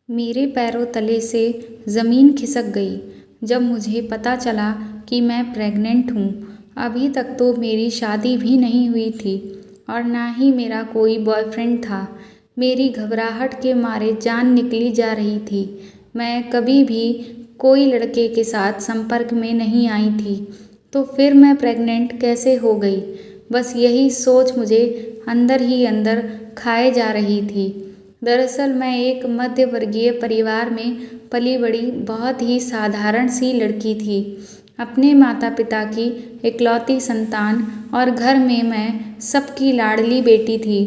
मेरे पैरों तले से ज़मीन खिसक गई जब मुझे पता चला कि मैं प्रेग्नेंट हूँ। अभी तक तो मेरी शादी भी नहीं हुई थी और ना ही मेरा कोई बॉयफ्रेंड था। मेरी घबराहट के मारे जान निकली जा रही थी। मैं कभी भी कोई लड़के के साथ संपर्क में नहीं आई थी, तो फिर मैं प्रेग्नेंट कैसे हो गई? बस यही सोच मुझे अंदर ही अंदर खाए जा रही थी। दरअसल मैं एक मध्य वर्गीय परिवार में पली बड़ी बहुत ही साधारण सी लड़की थी। अपने माता पिता की इकलौती संतान और घर में मैं सबकी लाडली बेटी थी।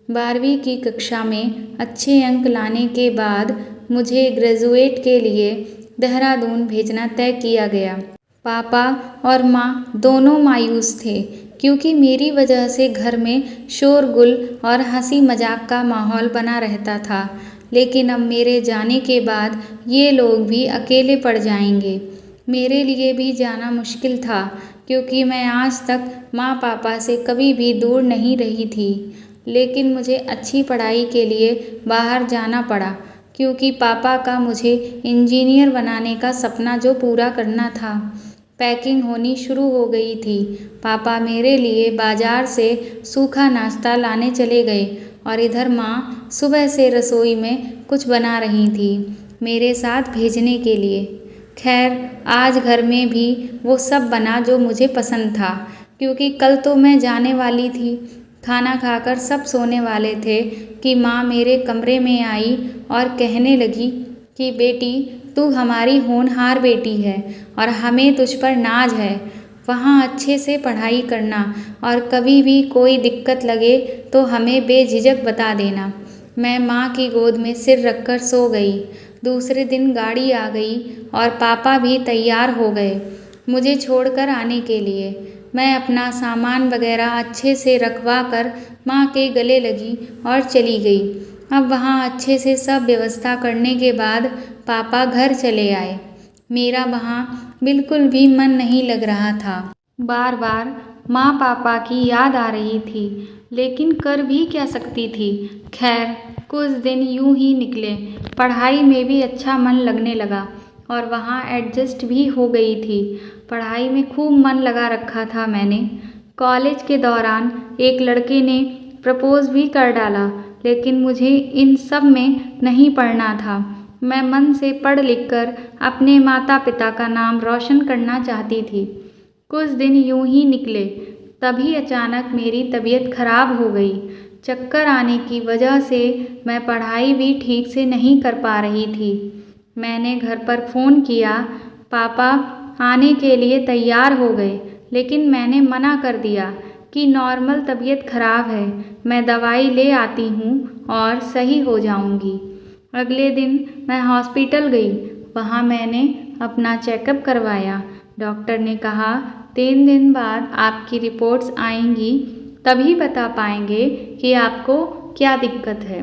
12वीं की कक्षा में अच्छे अंक लाने के बाद मुझे ग्रेजुएट के लिए देहरादून भेजना तय किया गया। पापा और माँ दोनों मायूस थे क्योंकि मेरी वजह से घर में शोरगुल और हंसी मजाक का माहौल बना रहता था। लेकिन अब मेरे जाने के बाद ये लोग भी अकेले पड़ जाएंगे। मेरे लिए भी जाना मुश्किल था क्योंकि मैं आज तक माँ पापा से कभी भी दूर नहीं रही थी। लेकिन मुझे अच्छी पढ़ाई के लिए बाहर जाना पड़ा क्योंकि पापा का मुझे इंजीनियर बनाने का सपना जो पूरा करना था। पैकिंग होनी शुरू हो गई थी। पापा मेरे लिए बाजार से सूखा नाश्ता लाने चले गए और इधर माँ सुबह से रसोई में कुछ बना रही थी मेरे साथ भेजने के लिए। खैर आज घर में भी वो सब बना जो मुझे पसंद था क्योंकि कल तो मैं जाने वाली थी। खाना खाकर सब सोने वाले थे कि माँ मेरे कमरे में आई और कहने लगी कि बेटी तू हमारी होनहार बेटी है और हमें तुझ पर नाज है। वहाँ अच्छे से पढ़ाई करना और कभी भी कोई दिक्कत लगे तो हमें बेझिझक बता देना। मैं माँ की गोद में सिर रखकर सो गई। दूसरे दिन गाड़ी आ गई और पापा भी तैयार हो गए मुझे छोड़कर आने के लिए। मैं अपना सामान वगैरह अच्छे से रखवा कर माँ के गले लगी और चली गई। अब वहाँ अच्छे से सब व्यवस्था करने के बाद पापा घर चले आए। मेरा वहाँ बिल्कुल भी मन नहीं लग रहा था। बार बार माँ पापा की याद आ रही थी, लेकिन कर भी क्या सकती थी। खैर कुछ दिन यूं ही निकले। पढ़ाई में भी अच्छा मन लगने लगा और वहाँ एडजस्ट भी हो गई थी। पढ़ाई में खूब मन लगा रखा था मैंने। कॉलेज के दौरान एक लड़के ने प्रपोज भी कर डाला, लेकिन मुझे इन सब में नहीं पढ़ना था। मैं मन से पढ़ लिख कर अपने माता पिता का नाम रोशन करना चाहती थी। कुछ दिन यूं ही निकले, तभी अचानक मेरी तबीयत खराब हो गई। चक्कर आने की वजह से मैं पढ़ाई भी ठीक से नहीं कर पा रही थी। मैंने घर पर फ़ोन किया। पापा आने के लिए तैयार हो गए, लेकिन मैंने मना कर दिया कि नॉर्मल तबीयत खराब है, मैं दवाई ले आती हूँ और सही हो जाऊँगी। अगले दिन मैं हॉस्पिटल गई। वहाँ मैंने अपना चेकअप करवाया। डॉक्टर ने कहा 3 दिन बाद आपकी रिपोर्ट्स आएंगी, तभी बता पाएंगे कि आपको क्या दिक्कत है।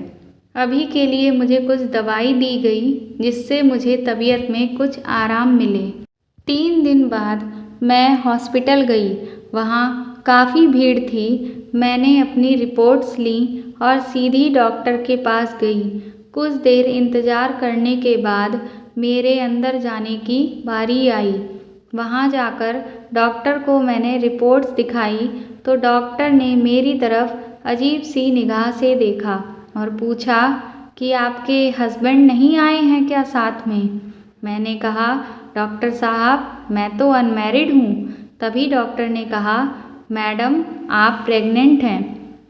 अभी के लिए मुझे कुछ दवाई दी गई जिससे मुझे तबीयत में कुछ आराम मिले। 3 दिन बाद मैं हॉस्पिटल गई। वहाँ काफ़ी भीड़ थी। मैंने अपनी रिपोर्ट्स ली और सीधी डॉक्टर के पास गई। कुछ देर इंतज़ार करने के बाद मेरे अंदर जाने की बारी आई। वहाँ जाकर डॉक्टर को मैंने रिपोर्ट्स दिखाई तो डॉक्टर ने मेरी तरफ अजीब सी निगाह से देखा और पूछा कि आपके हस्बैंड नहीं आए हैं क्या साथ में? मैंने कहा डॉक्टर साहब मैं तो अनमैरिड हूँ। तभी डॉक्टर ने कहा मैडम आप प्रेग्नेंट हैं।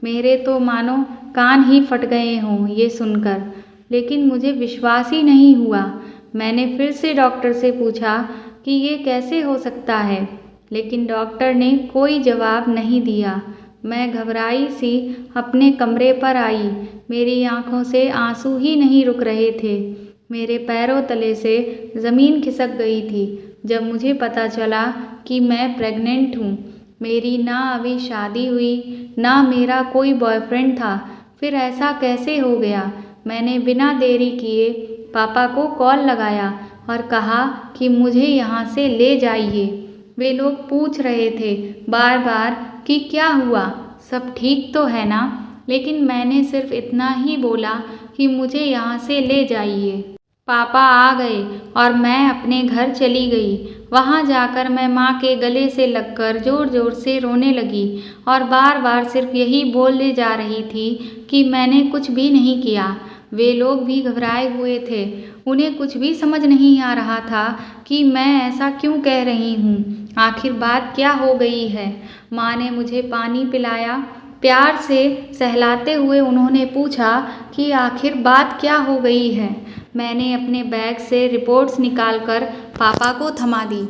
मेरे तो मानो कान ही फट गए हों ये सुनकर, लेकिन मुझे विश्वास ही नहीं हुआ। मैंने फिर से डॉक्टर से पूछा कि ये कैसे हो सकता है, लेकिन डॉक्टर ने कोई जवाब नहीं दिया। मैं घबराई सी अपने कमरे पर आई। मेरी आंखों से आंसू ही नहीं रुक रहे थे। मेरे पैरों तले से ज़मीन खिसक गई थी जब मुझे पता चला कि मैं प्रेग्नेंट हूँ। मेरी ना अभी शादी हुई, ना मेरा कोई बॉयफ्रेंड था। फिर ऐसा कैसे हो गया? मैंने बिना देरी किए पापा को कॉल लगाया और कहा कि मुझे यहाँ से ले जाइए। वे लोग पूछ रहे थे बार बार कि क्या हुआ, सब ठीक तो है ना? लेकिन मैंने सिर्फ इतना ही बोला कि मुझे यहाँ से ले जाइए। पापा आ गए और मैं अपने घर चली गई। वहाँ जाकर मैं माँ के गले से लगकर ज़ोर ज़ोर से रोने लगी और बार बार सिर्फ यही बोले जा रही थी कि मैंने कुछ भी नहीं किया। वे लोग भी घबराए हुए थे। उन्हें कुछ भी समझ नहीं आ रहा था कि मैं ऐसा क्यों कह रही हूँ। आखिर बात क्या हो गई है। माँ ने मुझे पानी पिलाया। प्यार से सहलाते हुए उन्होंने पूछा कि आखिर बात क्या हो गई है। मैंने अपने बैग से रिपोर्ट्स निकालकर पापा को थमा दी।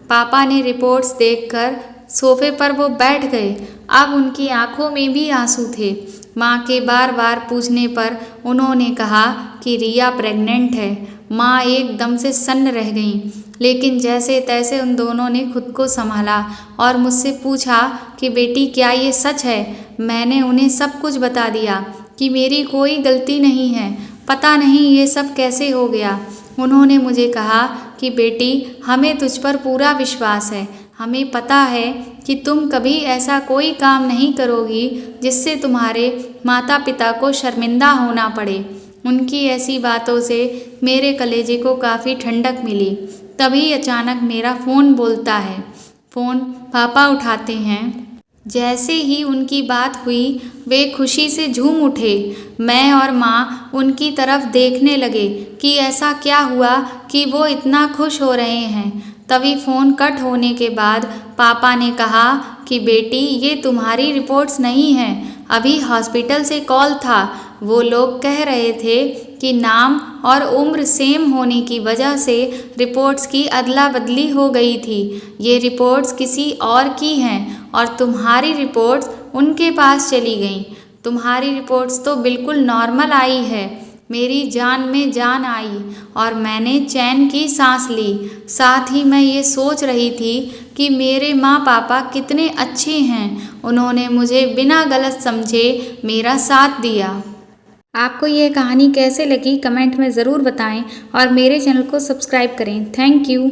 पापा ने रिपोर्ट्स देखकर सोफे पर वो बैठ गए। अब उनकी आंखों में भी आंसू थे। माँ के बार बार पूछने पर उन्होंने कहा कि रिया प्रेग्नेंट है। माँ एकदम से सन्न रह गईं, लेकिन जैसे तैसे उन दोनों ने खुद को संभाला और मुझसे पूछा कि बेटी क्या ये सच है। मैंने उन्हें सब कुछ बता दिया कि मेरी कोई गलती नहीं है। पता नहीं ये सब कैसे हो गया। उन्होंने मुझे कहा कि बेटी हमें तुझ पर पूरा विश्वास है। हमें पता है कि तुम कभी ऐसा कोई काम नहीं करोगी जिससे तुम्हारे माता पिता को शर्मिंदा होना पड़े। उनकी ऐसी बातों से मेरे कलेजे को काफ़ी ठंडक मिली। तभी अचानक मेरा फ़ोन बोलता है। फ़ोन पापा उठाते हैं। जैसे ही उनकी बात हुई वे खुशी से झूम उठे। मैं और माँ उनकी तरफ देखने लगे कि ऐसा क्या हुआ कि वो इतना खुश हो रहे हैं। तभी फ़ोन कट होने के बाद पापा ने कहा कि बेटी ये तुम्हारी रिपोर्ट्स नहीं हैं, अभी हॉस्पिटल से कॉल था। वो लोग कह रहे थे कि नाम और उम्र सेम होने की वजह से रिपोर्ट्स की अदला बदली हो गई थी। ये रिपोर्ट्स किसी और की हैं और तुम्हारी रिपोर्ट्स उनके पास चली गईं। तुम्हारी रिपोर्ट्स तो बिल्कुल नॉर्मल आई है। मेरी जान में जान आई और मैंने चैन की सांस ली। साथ ही मैं ये सोच रही थी कि मेरे माँ पापा कितने अच्छे हैं। उन्होंने मुझे बिना गलत समझे मेरा साथ दिया। आपको ये कहानी कैसे लगी कमेंट में ज़रूर बताएं और मेरे चैनल को सब्सक्राइब करें। Thank you.